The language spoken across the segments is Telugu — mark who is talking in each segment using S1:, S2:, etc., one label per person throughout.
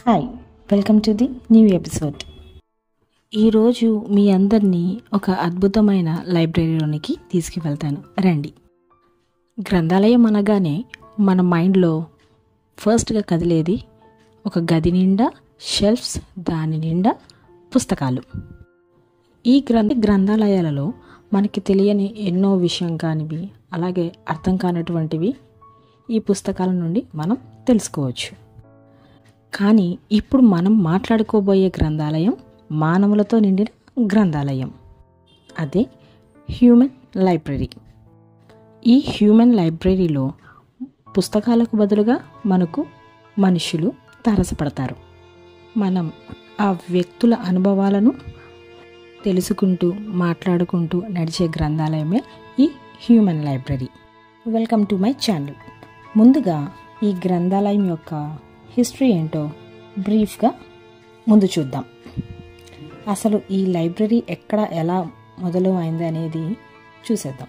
S1: Hi, welcome to the new episode. ఈరోజు మీ అందరినీ ఒక అద్భుతమైన లైబ్రరీలోనికి తీసుకువెళ్తాను. రండి. గ్రంథాలయం అనగానే మన మైండ్లో ఫస్ట్గా కదిలేది ఒక గది నిండా షెల్ఫ్స్, దాని నిండా పుస్తకాలు. ఈ గ్రంథాలయాలలో మనకి తెలియని ఎన్నో విషయం కానివి, అలాగే అర్థం కానటువంటివి ఈ పుస్తకాల నుండి మనం తెలుసుకోవచ్చు. కానీ ఇప్పుడు మనం మాట్లాడుకోబోయే గ్రంథాలయం మానవులతో నిండిన గ్రంథాలయం. అదే హ్యూమన్ లైబ్రరీ. ఈ హ్యూమన్ లైబ్రరీలో పుస్తకాలకు బదులుగా మనకు మనుషులు తారసపడతారు. మనం ఆ వ్యక్తుల అనుభవాలను తెలుసుకుంటూ మాట్లాడుకుంటూ నడిచే గ్రంథాలయమే ఈ human library. Welcome to my channel. ముందుగా ఈ గ్రంథాలయం యొక్క హిస్టరీ ఏంటో బ్రీఫ్గా ముందు చూద్దాం. అసలు ఈ లైబ్రరీ ఎక్కడ ఎలా మొదలు అయింది అనేది చూసేద్దాం.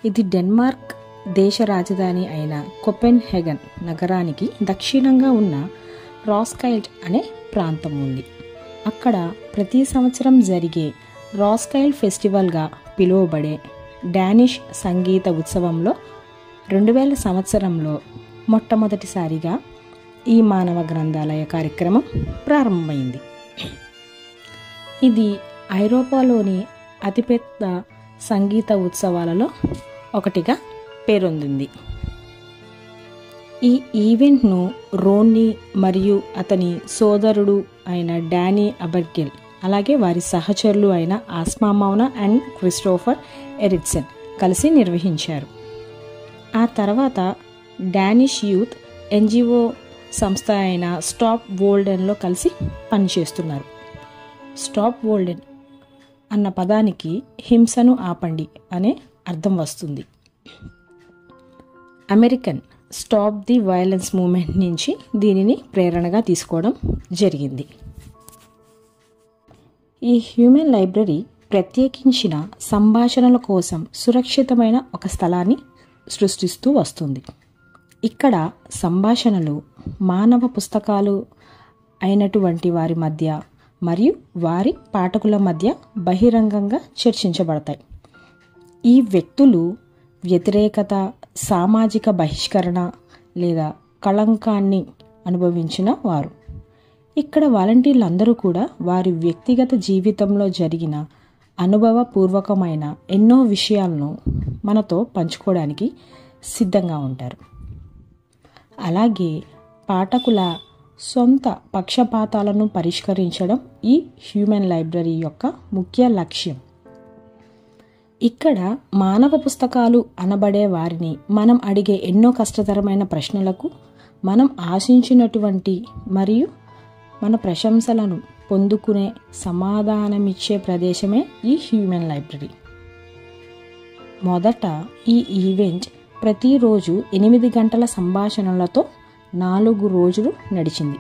S1: ఇది డెన్మార్క్ దేశ రాజధాని అయిన కోపెన్హెగన్ నగరానికి దక్షిణంగా ఉన్న రాస్కైల్డ్ అనే ప్రాంతం ఉంది. అక్కడ ప్రతి సంవత్సరం జరిగే రాస్కైల్డ్ ఫెస్టివల్గా పిలువబడే డానిష్ సంగీత ఉత్సవంలో 2000 సంవత్సరంలో మొట్టమొదటిసారిగా ఈ మానవ గ్రంథాలయ కార్యక్రమం ప్రారంభమైంది. ఇది ఐరోపాలోని అతిపెద్ద సంగీత ఉత్సవాలలో ఒకటిగా పేరొందింది. ఈ ఈవెంట్ను రోన్నీ మరియు అతని సోదరుడు అయిన డానీ అబర్గెల్, అలాగే వారి సహచరులు అయిన ఆస్మా మౌనా అండ్ క్రిస్టోఫర్ ఎరిక్సన్ కలిసి నిర్వహించారు. ఆ తర్వాత డానిష్ యూత్ ఎన్జిఓ సంస్థ అయిన స్టాప్ వోల్డెన్లో కలిసి పనిచేస్తున్నారు. స్టాప్ వోల్డెన్ అన్న పదానికి హింసను ఆపండి అనే అర్థం వస్తుంది. American stop the violence movement నుంచి దీనిని ప్రేరణగా తీసుకోవడం జరిగింది. ఈ హ్యూమన్ లైబ్రరీ ప్రత్యేకించిన సంభాషణల కోసం సురక్షితమైన ఒక స్థలాన్ని సృష్టిస్తూ వస్తుంది. ఇక్కడ సంభాషణలు మానవ పుస్తకాలు అయినటువంటి వారి మధ్య మరియు వారి పాఠకుల మధ్య బహిరంగంగా చర్చించబడతాయి. ఈ వ్యక్తులు వ్యతిరేకత, సామాజిక బహిష్కరణ లేదా కళంకాన్ని అనుభవించిన వారు. ఇక్కడ వాలంటీర్లందరూ కూడా వారి వ్యక్తిగత జీవితంలో జరిగిన అనుభవపూర్వకమైన ఎన్నో విషయాలను మనతో పంచుకోవడానికి సిద్ధంగా ఉంటారు. అలాగే పాఠకుల సొంత పక్షపాతాలను పరిష్కరించడం ఈ హ్యూమన్ లైబ్రరీ యొక్క ముఖ్య లక్ష్యం. ఇక్కడ మానవ పుస్తకాలు అనబడే వారిని మనం అడిగే ఎన్నో కష్టతరమైన ప్రశ్నలకు మనం ఆశించినటువంటి మరియు మన ప్రశంసలను పొందుకునే సమాధానమిచ్చే ప్రదేశమే ఈ హ్యూమన్ లైబ్రరీ. మొదట ఈ ఈవెంట్ ప్రతిరోజు 8 గంటల సంభాషణలతో 4 రోజులు నడిచింది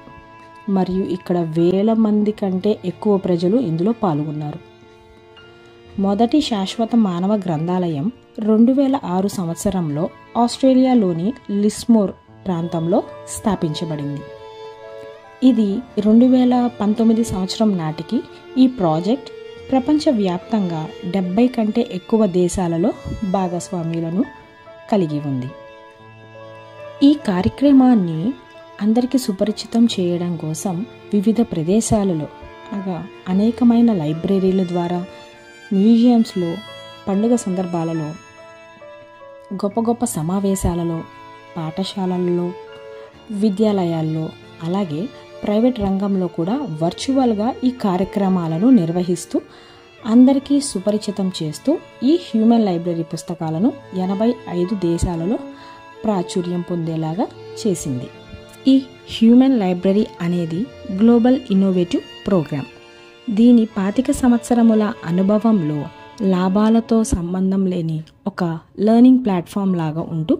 S1: మరియు ఇక్కడ 1000 మంది కంటే ఎక్కువ ప్రజలు ఇందులో పాల్గొన్నారు. మొదటి శాశ్వత మానవ గ్రంథాలయం 2006 సంవత్సరంలో ఆస్ట్రేలియాలోని లిస్మోర్ ప్రాంతంలో స్థాపించబడింది. ఇది 2019 సంవత్సరం నాటికి ఈ ప్రాజెక్ట్ ప్రపంచవ్యాప్తంగా 70 కంటే ఎక్కువ దేశాలలో భాగస్వామ్యులను కలిగి ఉంది. ఈ కార్యక్రమాన్ని అందరికీ సుపరిచితం చేయడం కోసం వివిధ ప్రదేశాలలో అనేకమైన లైబ్రరీల ద్వారా, మ్యూజియంస్లో, పండుగ సందర్భాలలో, గొప్ప గొప్ప సమావేశాలలో, పాఠశాలలలో, విద్యాలయాల్లో, అలాగే ప్రైవేట్ రంగంలో కూడా వర్చువల్గా ఈ కార్యక్రమాలను నిర్వహిస్తూ అందరికీ సుపరిచితం చేస్తూ ఈ హ్యూమన్ లైబ్రరీ పుస్తకాలను 85 దేశాలలో ప్రాచుర్యం పొందేలాగా చేసింది. ఈ హ్యూమన్ లైబ్రరీ అనేది గ్లోబల్ ఇన్నోవేటివ్ ప్రోగ్రామ్. దీని 25 సంవత్సరముల అనుభవంలో లాభాలతో సంబంధం లేని ఒక లెర్నింగ్ ప్లాట్ఫామ్ లాగా ఉంటూ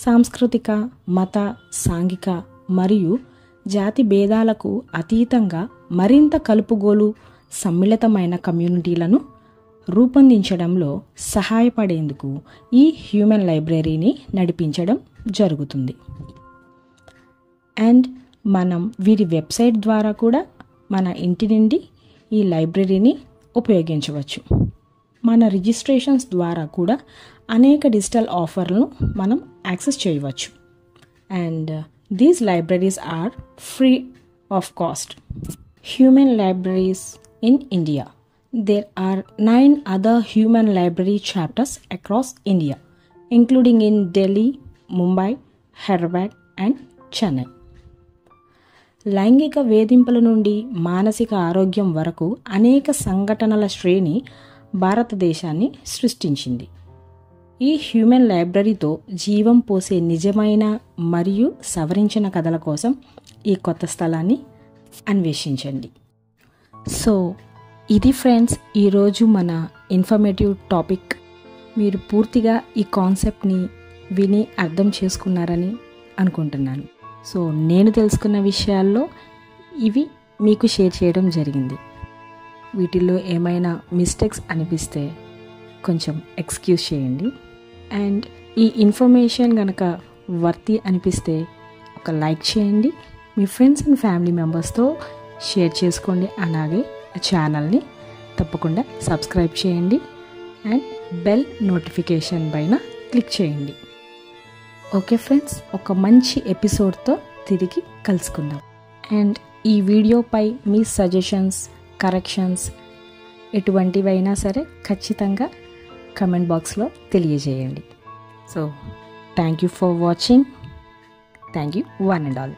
S1: సాంస్కృతిక, మత, సాంఘిక మరియు జాతి భేదాలకు అతీతంగా మరింత కలుపుగోలు సమ్మిళితమైన కమ్యూనిటీలను రూపొందించడంలో సహాయపడేందుకు ఈ హ్యూమన్ లైబ్రరీని నడిపించడం జరుగుతుంది. అండ్ మనం వీరి వెబ్సైట్ ద్వారా కూడా మన ఇంటి నుండి ఈ లైబ్రరీని ఉపయోగించవచ్చు. మన రిజిస్ట్రేషన్స్ ద్వారా కూడా అనేక డిజిటల్ ఆఫర్లను మనం యాక్సెస్ చేయవచ్చు. And these libraries are free of cost. Human libraries in India. There are 9 other human library chapters across India, including in Delhi, Mumbai, Hyderabad and Chennai. లైంగిక వేధింపుల నుండి మానసిక ఆరోగ్యం వరకు అనేక సంఘటనల శ్రేణి భారతదేశాన్ని సృష్టించింది. ఈ హ్యూమన్ లైబ్రరీతో జీవం పోసే నిజమైన మరియు సవరించిన కథల కోసం ఈ కొత్త స్థలాన్ని అన్వేషించండి. సో ఇది ఫ్రెండ్స్, ఈరోజు మన ఇన్ఫర్మేటివ్ టాపిక్. మీరు పూర్తిగా ఈ కాన్సెప్ట్ని విని అర్థం చేసుకున్నారని అనుకుంటున్నాను. సో నేను తెలుసుకున్న విషయాల్లో ఇవి మీకు షేర్ చేయడం జరిగింది. వీటిల్లో ఏమైనా మిస్టేక్స్ అనిపిస్తే కొంచెం ఎక్స్క్యూజ్ చేయండి. అండ్ ఈ ఇన్ఫర్మేషన్ కనుక వర్తి అనిపిస్తే ఒక లైక్ చేయండి, మీ ఫ్రెండ్స్ అండ్ ఫ్యామిలీ మెంబర్స్తో షేర్ చేసుకోండి. అలాగే ఛానల్ని తప్పకుండా సబ్స్క్రైబ్ చేయండి అండ్ బెల్ నోటిఫికేషన్ పైన క్లిక్ చేయండి. ఓకే ఫ్రెండ్స్, ఒక మంచి ఎపిసోడ్తో తిరిగి కలుసుకుందాం. అండ్ ఈ వీడియోపై మీ సజెషన్స్, కరెక్షన్స్ ఎటువంటివైనా సరే ఖచ్చితంగా కమెంట్ బాక్స్లో తెలియజేయండి. So thank you for watching. Thank you one and all.